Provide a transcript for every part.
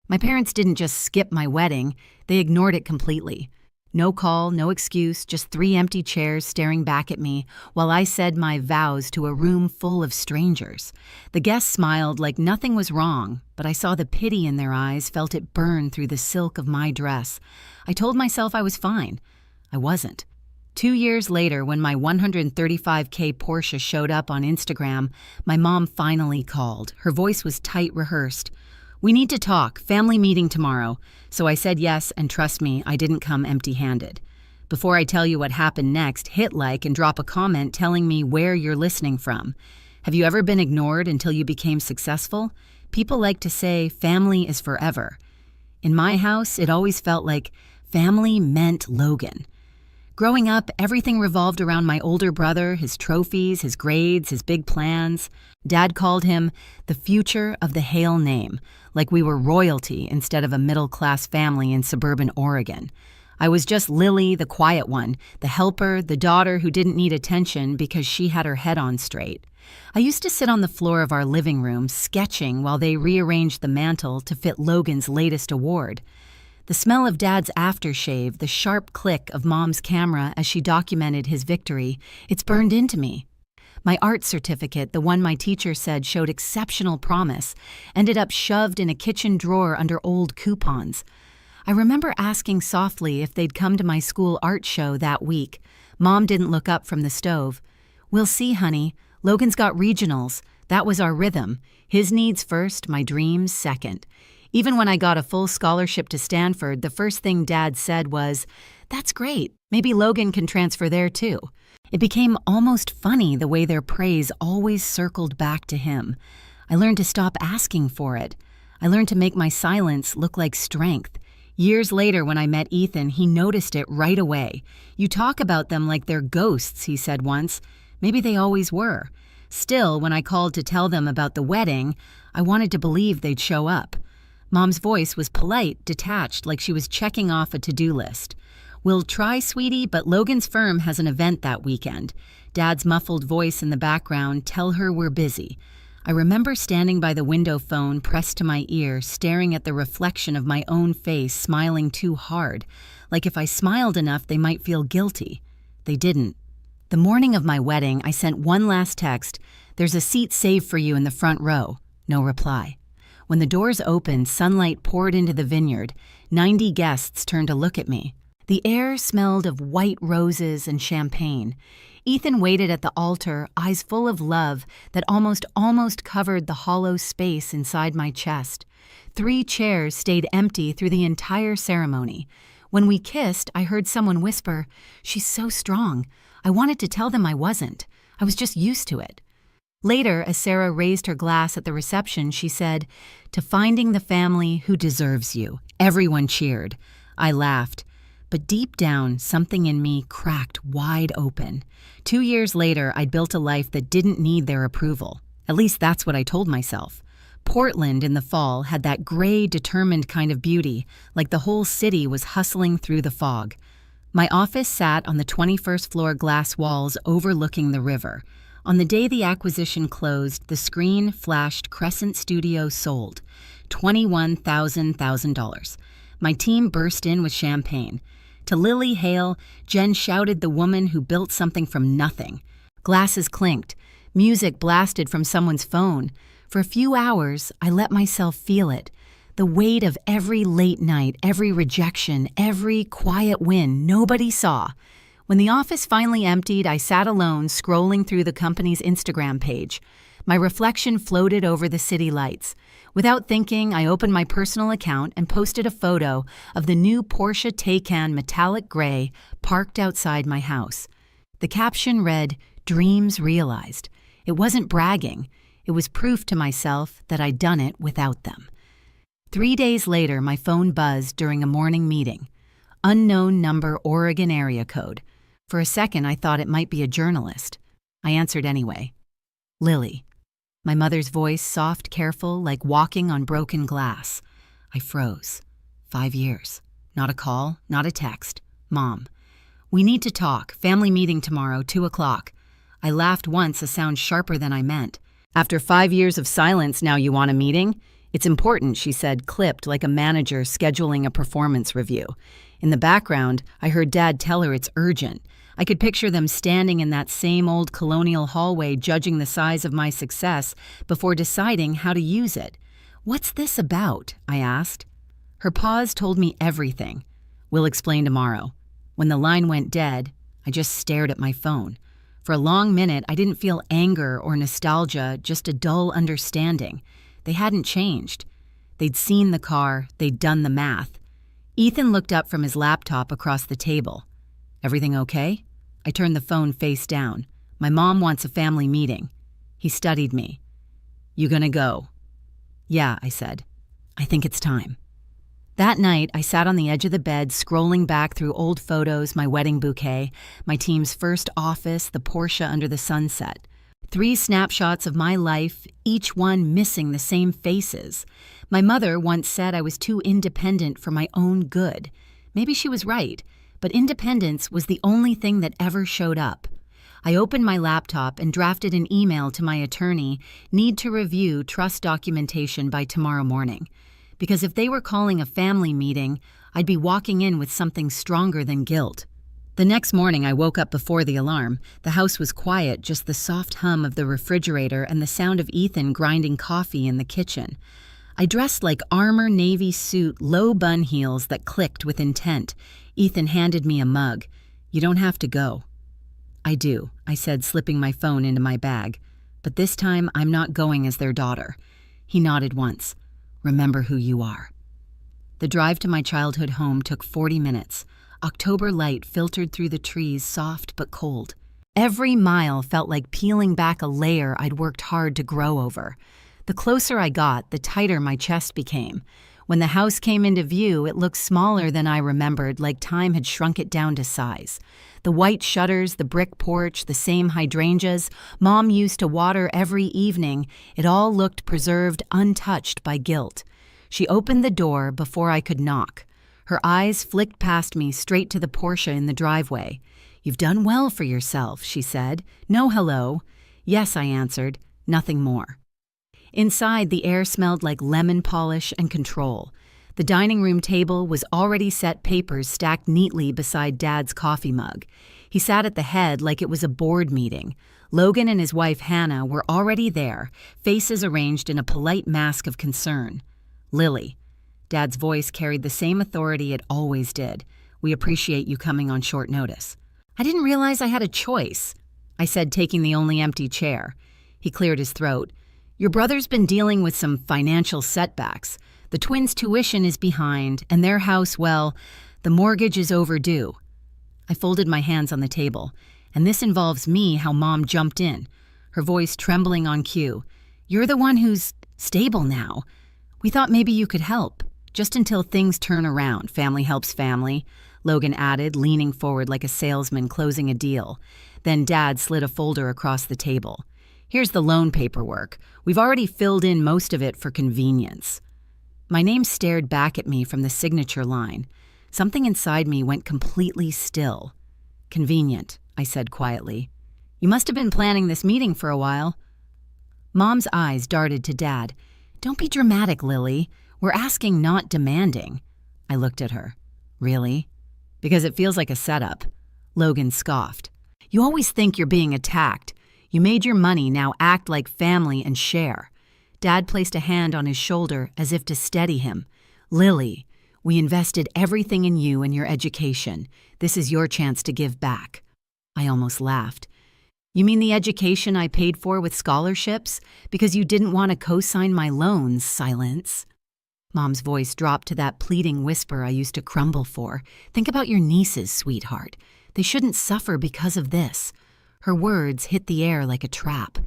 My parents didn't just skip my wedding, they ignored it completely. No call, no excuse, just 3 empty chairs staring back at me while I said my vows to a room full of strangers. The guests smiled like nothing was wrong, but I saw the pity in their eyes, felt it burn through the silk of my dress. I told myself I was fine. I wasn't. 2 years later, when my 135K Porsche showed up on Instagram, my mom finally called. Her voice was tight, rehearsed. "We need to talk, family meeting tomorrow." So I said yes, and trust me, I didn't come empty-handed. Before I tell you what happened next, hit like and drop a comment telling me where you're listening from. Have you ever been ignored until you became successful? People like to say family is forever. In my house, it always felt like family meant Logan. Growing up, everything revolved around my older brother, his trophies, his grades, his big plans. Dad called him the future of the Hale name, like we were royalty instead of a middle-class family in suburban Oregon. I was just Lily, the quiet one, the helper, the daughter who didn't need attention because she had her head on straight. I used to sit on the floor of our living room sketching while they rearranged the mantel to fit Logan's latest award. The smell of Dad's aftershave, the sharp click of Mom's camera as she documented his victory, it's burned into me. My art certificate, the one my teacher said showed exceptional promise, ended up shoved in a kitchen drawer under old coupons. I remember asking softly if they'd come to my school art show that week. Mom didn't look up from the stove. "We'll see, honey. Logan's got regionals. That was our rhythm. His needs first, my dreams second." Even when I got a full scholarship to Stanford, the first thing Dad said was, "That's great. Maybe Logan can transfer there too." It became almost funny the way their praise always circled back to him. I learned to stop asking for it. I learned to make my silence look like strength. Years later, when I met Ethan, he noticed it right away. "You talk about them like they're ghosts," he said once. Maybe they always were. Still, when I called to tell them about the wedding, I wanted to believe they'd show up. Mom's voice was polite, detached, like she was checking off a to-do list. "We'll try, sweetie, but Logan's firm has an event that weekend." Dad's muffled voice in the background, "Tell her we're busy." I remember standing by the window phone pressed to my ear, staring at the reflection of my own face, smiling too hard. Like if I smiled enough, they might feel guilty. They didn't. The morning of my wedding, I sent one last text, "There's a seat saved for you in the front row." No reply. When the doors opened, sunlight poured into the vineyard. 90 guests turned to look at me. The air smelled of white roses and champagne. Ethan waited at the altar, eyes full of love that almost covered the hollow space inside my chest. 3 chairs stayed empty through the entire ceremony. When we kissed, I heard someone whisper, "She's so strong." I wanted to tell them I wasn't. I was just used to it. Later, as Sarah raised her glass at the reception, she said, "To finding the family who deserves you." Everyone cheered. I laughed. But deep down, something in me cracked wide open. 2 years later, I'd built a life that didn't need their approval. At least that's what I told myself. Portland in the fall had that gray, determined kind of beauty, like the whole city was hustling through the fog. My office sat on the 21st floor glass walls overlooking the river. On the day the acquisition closed, the screen flashed Crescent Studio sold, $21,000. My team burst in with champagne. To Lily Hale, Jen shouted the woman who built something from nothing. Glasses clinked. Music blasted from someone's phone. For a few hours, I let myself feel it. The weight of every late night, every rejection, every quiet win nobody saw. When the office finally emptied, I sat alone, scrolling through the company's Instagram page. My reflection floated over the city lights. Without thinking, I opened my personal account and posted a photo of the new Porsche Taycan metallic gray parked outside my house. The caption read, "Dreams realized." It wasn't bragging. It was proof to myself that I'd done it without them. 3 days later, my phone buzzed during a morning meeting. Unknown number, Oregon area code. For a second, I thought it might be a journalist. I answered anyway. "Lily." My mother's voice, soft, careful, like walking on broken glass. I froze. 5 years. Not a call, not a text. "Mom, we need to talk. Family meeting tomorrow, 2 o'clock. I laughed once, a sound sharper than I meant. "After 5 years of silence, now you want a meeting?" It's important, she said, clipped like a manager scheduling a performance review. In the background, I heard Dad tell her it's urgent. I could picture them standing in that same old colonial hallway judging the size of my success before deciding how to use it. "What's this about?" I asked. Her pause told me everything. "We'll explain tomorrow." When the line went dead, I just stared at my phone. For a long minute, I didn't feel anger or nostalgia, just a dull understanding. They hadn't changed. They'd seen the car, they'd done the math. Ethan looked up from his laptop across the table. "Everything okay?" I turned the phone face down. "My mom wants a family meeting." He studied me. "You gonna go?" "Yeah," I said. "I think it's time." That night, I sat on the edge of the bed, scrolling back through old photos, my wedding bouquet, my team's first office, the Porsche under the sunset. 3 snapshots of my life, each one missing the same faces. My mother once said I was too independent for my own good. Maybe she was right, but independence was the only thing that ever showed up. I opened my laptop and drafted an email to my attorney, "Need to review trust documentation by tomorrow morning." Because if they were calling a family meeting, I'd be walking in with something stronger than guilt. The next morning, I woke up before the alarm. The house was quiet, just the soft hum of the refrigerator and the sound of Ethan grinding coffee in the kitchen. I dressed like armor navy suit, low bun heels that clicked with intent. Ethan handed me a mug. "You don't have to go." "I do," I said, slipping my phone into my bag. "But this time, I'm not going as their daughter." He nodded once. "Remember who you are." The drive to my childhood home took 40 minutes. October light filtered through the trees, soft but cold. Every mile felt like peeling back a layer I'd worked hard to grow over. The closer I got, the tighter my chest became. When the house came into view, it looked smaller than I remembered, like time had shrunk it down to size. The white shutters, the brick porch, the same hydrangeas Mom used to water every evening, it all looked preserved, untouched by guilt. She opened the door before I could knock. Her eyes flicked past me straight to the Porsche in the driveway. "You've done well for yourself," she said. "No hello." "Yes," I answered. Nothing more. Inside, the air smelled like lemon polish and control. The dining room table was already set, papers stacked neatly beside Dad's coffee mug. He sat at the head like it was a board meeting. Logan and his wife Hannah were already there, faces arranged in a polite mask of concern. "Lily." Dad's voice carried the same authority it always did. "We appreciate you coming on short notice." "I didn't realize I had a choice," I said, taking the only empty chair. He cleared his throat. "Your brother's been dealing with some financial setbacks. The twins' tuition is behind, and their house, well, the mortgage is overdue." I folded my hands on the table. "And this involves me," how Mom jumped in, her voice trembling on cue. "You're the one who's stable now. We thought maybe you could help. Just until things turn around. Family helps family," Logan added, leaning forward like a salesman closing a deal. Then Dad slid a folder across the table. "Here's the loan paperwork. We've already filled in most of it for convenience." My name stared back at me from the signature line. Something inside me went completely still. "Convenient," I said quietly. "You must have been planning this meeting for a while." Mom's eyes darted to Dad. "Don't be dramatic, Lily. We're asking, not demanding." I looked at her. "Really?" "Because it feels like a setup." Logan scoffed. "You always think you're being attacked. You made your money, now act like family and share." Dad placed a hand on his shoulder as if to steady him. "Lily, we invested everything in you and your education. This is your chance to give back." I almost laughed. "You mean the education I paid for with scholarships? Because you didn't want to co-sign my loans, silence." Mom's voice dropped to that pleading whisper I used to crumble for. "Think about your nieces, sweetheart. They shouldn't suffer because of this." Her words hit the air like a trap.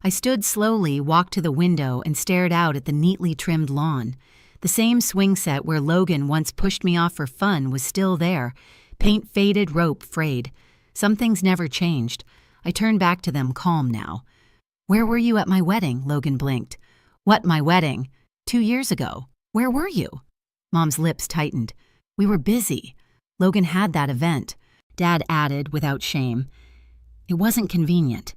I stood slowly, walked to the window, and stared out at the neatly trimmed lawn. The same swing set where Logan once pushed me off for fun was still there. Paint faded, rope frayed. Some things never changed. I turned back to them, calm now. "Where were you at my wedding?" Logan blinked. "What, my wedding? 2 years ago. Where were you?" Mom's lips tightened. "We were busy. Logan had that event." Dad added, without shame. "It wasn't convenient.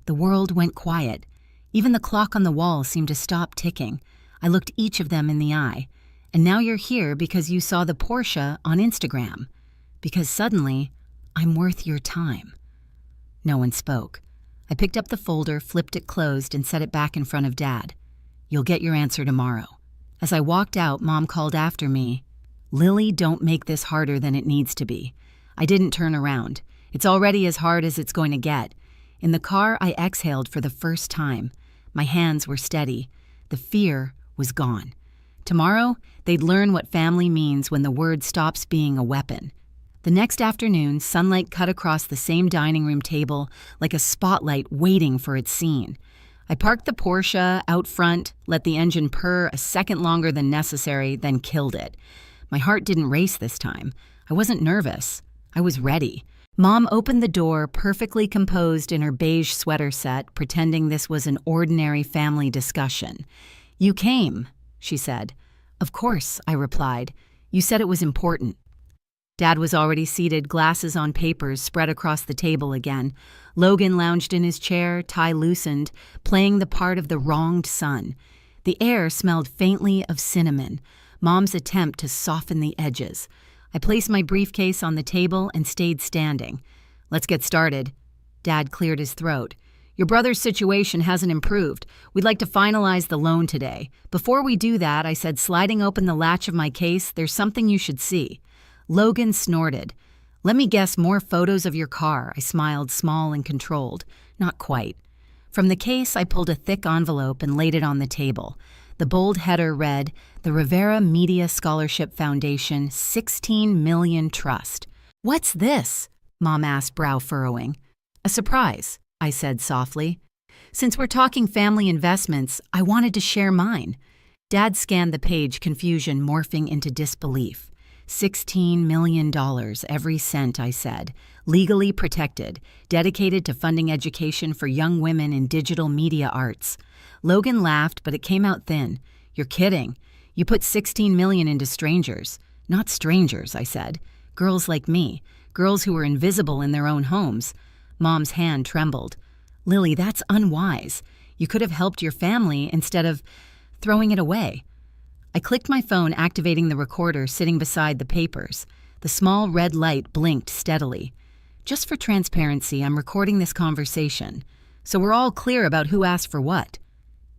The world went quiet. Even the clock on the wall seemed to stop ticking. I looked each of them in the eye. And now you're here because you saw the Porsche on Instagram. Because suddenly, I'm worth your time. No one spoke. I picked up the folder, flipped it closed, and set it back in front of Dad. You'll get your answer tomorrow. As I walked out, Mom called after me, Lily, don't make this harder than it needs to be. I didn't turn around. It's already as hard as it's going to get. In the car, I exhaled for the first time. My hands were steady. The fear was gone. Tomorrow, they'd learn what family means when the word stops being a weapon. The next afternoon, sunlight cut across the same dining room table like a spotlight waiting for its scene. I parked the Porsche out front, let the engine purr a second longer than necessary, then killed it. My heart didn't race this time. I wasn't nervous. I was ready. Mom opened the door, perfectly composed in her beige sweater set, pretending this was an ordinary family discussion. You came, she said. Of course, I replied. You said it was important. Dad was already seated, glasses on papers spread across the table again. Logan lounged in his chair, tie loosened, playing the part of the wronged son. The air smelled faintly of cinnamon, Mom's attempt to soften the edges. I placed my briefcase on the table and stayed standing. Let's get started. Dad cleared his throat. Your brother's situation hasn't improved. We'd like to finalize the loan today. Before we do that, I said, sliding open the latch of my case, there's something you should see. Logan snorted. Let me guess, more photos of your car. I smiled, small and controlled. Not quite. From the case, I pulled a thick envelope and laid it on the table. The bold header read, The Rivera Media Scholarship Foundation, 16 million Trust. What's this? Mom asked, brow furrowing. A surprise, I said softly. Since we're talking family investments, I wanted to share mine. Dad scanned the page, confusion morphing into disbelief. $16 million, every cent, I said. Legally protected, dedicated to funding education for young women in digital media arts. Logan laughed, but it came out thin. You're kidding. You put $16 million into strangers. Not strangers, I said. Girls like me. Girls who were invisible in their own homes. Mom's hand trembled. Lily, that's unwise. You could have helped your family instead of throwing it away. I clicked my phone, activating the recorder sitting beside the papers. The small red light blinked steadily. Just for transparency, I'm recording this conversation, so we're all clear about who asked for what.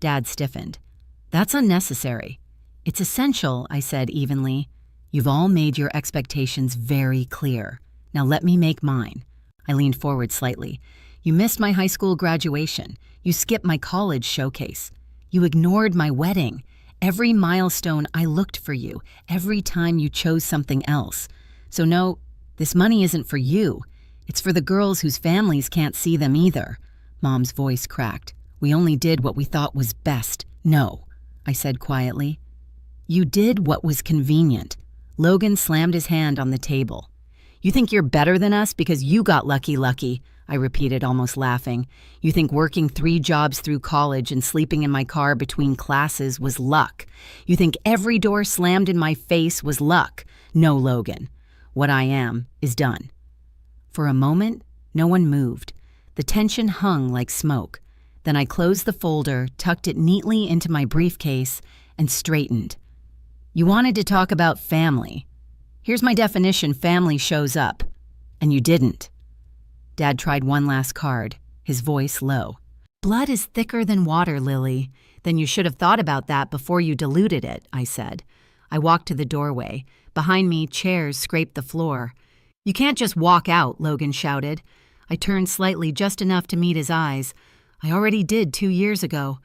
Dad stiffened. That's unnecessary. It's essential, I said evenly. You've all made your expectations very clear. Now let me make mine. I leaned forward slightly. You missed my high school graduation. You skipped my college showcase. You ignored my wedding. Every milestone I looked for you, every time you chose something else. So no, this money isn't for you. It's for the girls whose families can't see them either. Mom's voice cracked. We only did what we thought was best. No, I said quietly. You did what was convenient. Logan slammed his hand on the table. You think you're better than us because you got lucky, I repeated, almost laughing. You think working 3 jobs through college and sleeping in my car between classes was luck. You think every door slammed in my face was luck. No, Logan. What I am is done. For a moment, no one moved. The tension hung like smoke. Then I closed the folder, tucked it neatly into my briefcase, and straightened. You wanted to talk about family. Here's my definition: family shows up. And you didn't. Dad tried one last card, his voice low. Blood is thicker than water, Lily. Then you should have thought about that before you diluted it, I said. I walked to the doorway. Behind me, chairs scraped the floor. You can't just walk out, Logan shouted. I turned slightly, just enough to meet his eyes. I already did 2 years ago.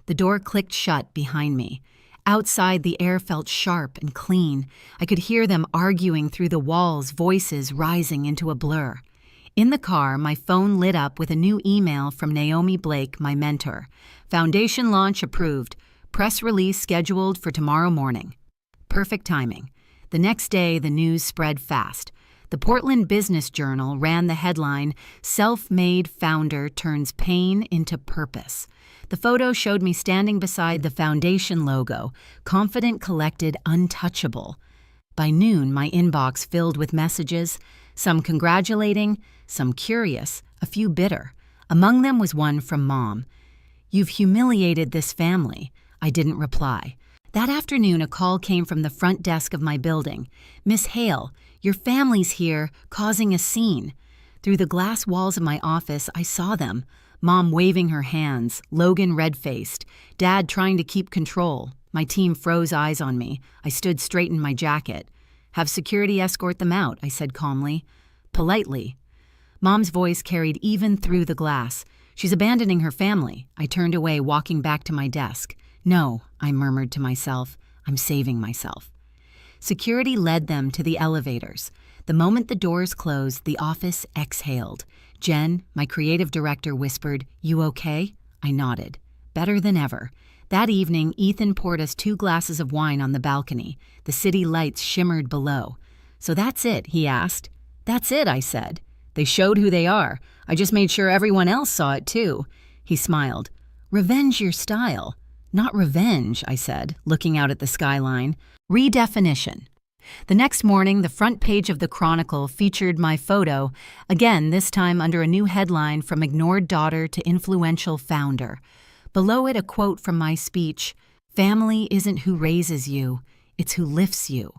The door clicked shut behind me. Outside, the air felt sharp and clean. I could hear them arguing through the walls, voices rising into a blur. In the car, my phone lit up with a new email from Naomi Blake, my mentor. Foundation launch approved. Press release scheduled for tomorrow morning. Perfect timing. The next day, the news spread fast. The Portland Business Journal ran the headline, Self-Made Founder Turns Pain into Purpose. The photo showed me standing beside the foundation logo, confident, collected, untouchable. By noon, my inbox filled with messages, some congratulating, some curious, a few bitter. Among them was one from Mom. You've humiliated this family. I didn't reply. That afternoon, a call came from the front desk of my building. "Miss Hale, your family's here, causing a scene." Through the glass walls of my office, I saw them. Mom waving her hands, Logan red-faced, Dad trying to keep control. My team froze eyes on me. I stood straight in my jacket. "Have security escort them out," I said calmly. Politely. Mom's voice carried even through the glass. "She's abandoning her family." I turned away, walking back to my desk. "No," I murmured to myself. "I'm saving myself." Security led them to the elevators. The moment the doors closed, the office exhaled. Jen, my creative director, whispered, "You okay?" I nodded. Better than ever. That evening, Ethan poured us 2 glasses of wine on the balcony. The city lights shimmered below. "So that's it?" he asked. "That's it," I said. "They showed who they are. I just made sure everyone else saw it too." He smiled. "Revenge your style." "Not revenge," I said, looking out at the skyline. Redefinition. The next morning, the front page of the Chronicle featured my photo, again this time under a new headline, "From Ignored Daughter to Influential Founder." Below it, a quote from my speech, "Family isn't who raises you, it's who lifts you."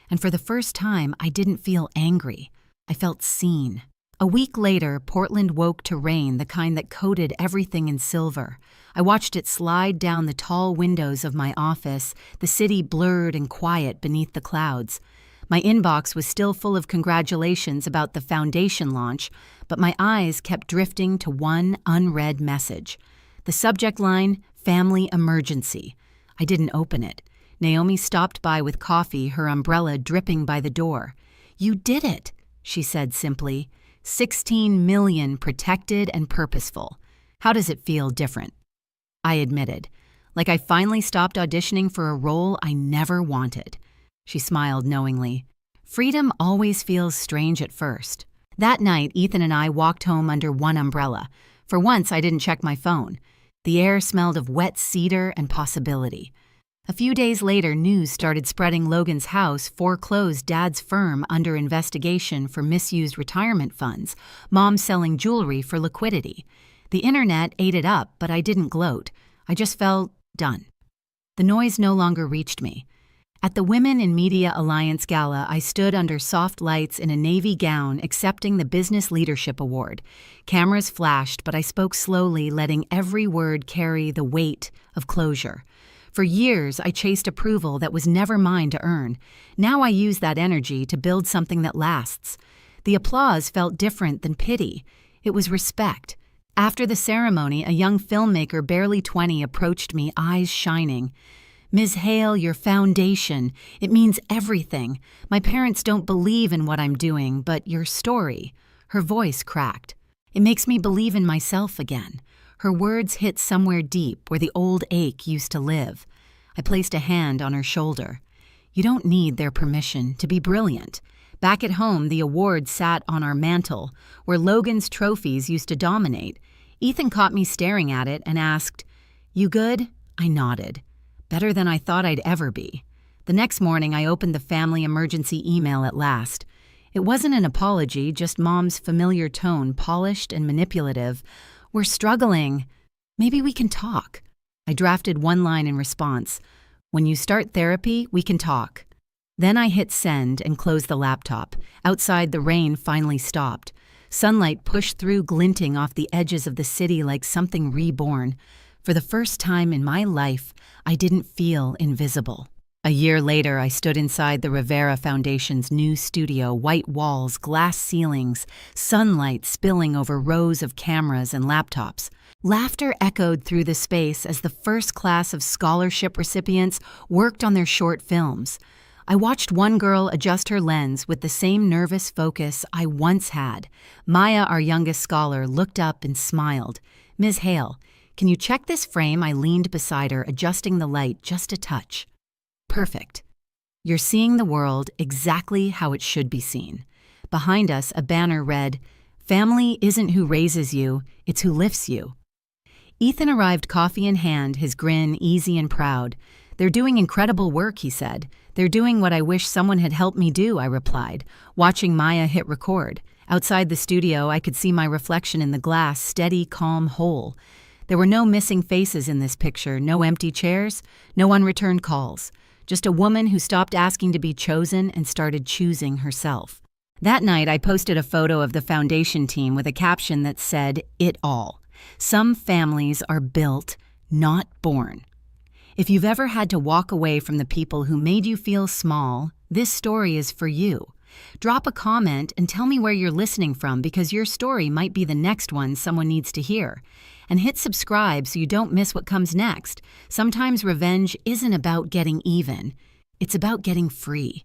And for the first time, I didn't feel angry. I felt seen. A week later, Portland woke to rain, the kind that coated everything in silver. I watched it slide down the tall windows of my office, the city blurred and quiet beneath the clouds. My inbox was still full of congratulations about the foundation launch, but my eyes kept drifting to one unread message. The subject line, "Family Emergency." I didn't open it. Naomi stopped by with coffee, her umbrella dripping by the door. "You did it," she said simply. 16 million protected and purposeful. How does it feel different? I admitted, like I finally stopped auditioning for a role I never wanted. She smiled knowingly. Freedom always feels strange at first. That night, Ethan and I walked home under one umbrella. For once, I didn't check my phone. The air smelled of wet cedar and possibility. A few days later, news started spreading Logan's house foreclosed Dad's firm under investigation for misused retirement funds, Mom selling jewelry for liquidity. The internet ate it up, but I didn't gloat. I just felt done. The noise no longer reached me. At the Women in Media Alliance Gala, I stood under soft lights in a navy gown accepting the Business Leadership Award. Cameras flashed, but I spoke slowly, letting every word carry the weight of closure. For years, I chased approval that was never mine to earn. Now I use that energy to build something that lasts. The applause felt different than pity. It was respect. After the ceremony, a young filmmaker barely 20 approached me, eyes shining. "Ms. Hale, your foundation. It means everything. My parents don't believe in what I'm doing, but your story." Her voice cracked. "It makes me believe in myself again." Her words hit somewhere deep where the old ache used to live. I placed a hand on her shoulder. "You don't need their permission to be brilliant." Back at home, the award sat on our mantel, where Logan's trophies used to dominate. Ethan caught me staring at it and asked, "You good?" I nodded. Better than I thought I'd ever be. The next morning, I opened the family emergency email at last. It wasn't an apology, just Mom's familiar tone, polished and manipulative. "We're struggling. Maybe we can talk." I drafted one line in response. "When you start therapy, we can talk." Then I hit send and closed the laptop. Outside, the rain finally stopped. Sunlight pushed through, glinting off the edges of the city like something reborn. For the first time in my life, I didn't feel invisible. A year later, I stood inside the Rivera Foundation's new studio, white walls, glass ceilings, sunlight spilling over rows of cameras and laptops. Laughter echoed through the space as the first class of scholarship recipients worked on their short films. I watched one girl adjust her lens with the same nervous focus I once had. Maya, our youngest scholar, looked up and smiled. "Ms. Hale, can you check this frame?" I leaned beside her, adjusting the light just a touch. "Perfect. You're seeing the world exactly how it should be seen." Behind us, a banner read, "Family isn't who raises you, it's who lifts you." Ethan arrived, coffee in hand, his grin easy and proud. "They're doing incredible work," he said. "They're doing what I wish someone had helped me do," I replied, watching Maya hit record. Outside the studio, I could see my reflection in the glass, steady, calm, whole. There were no missing faces in this picture, no empty chairs, no unreturned calls. Just a woman who stopped asking to be chosen and started choosing herself. That night, I posted a photo of the foundation team with a caption that said, "It all. Some families are built, not born." If you've ever had to walk away from the people who made you feel small, this story is for you. Drop a comment and tell me where you're listening from, because your story might be the next one someone needs to hear. And hit subscribe so you don't miss what comes next. Sometimes revenge isn't about getting even. It's about getting free.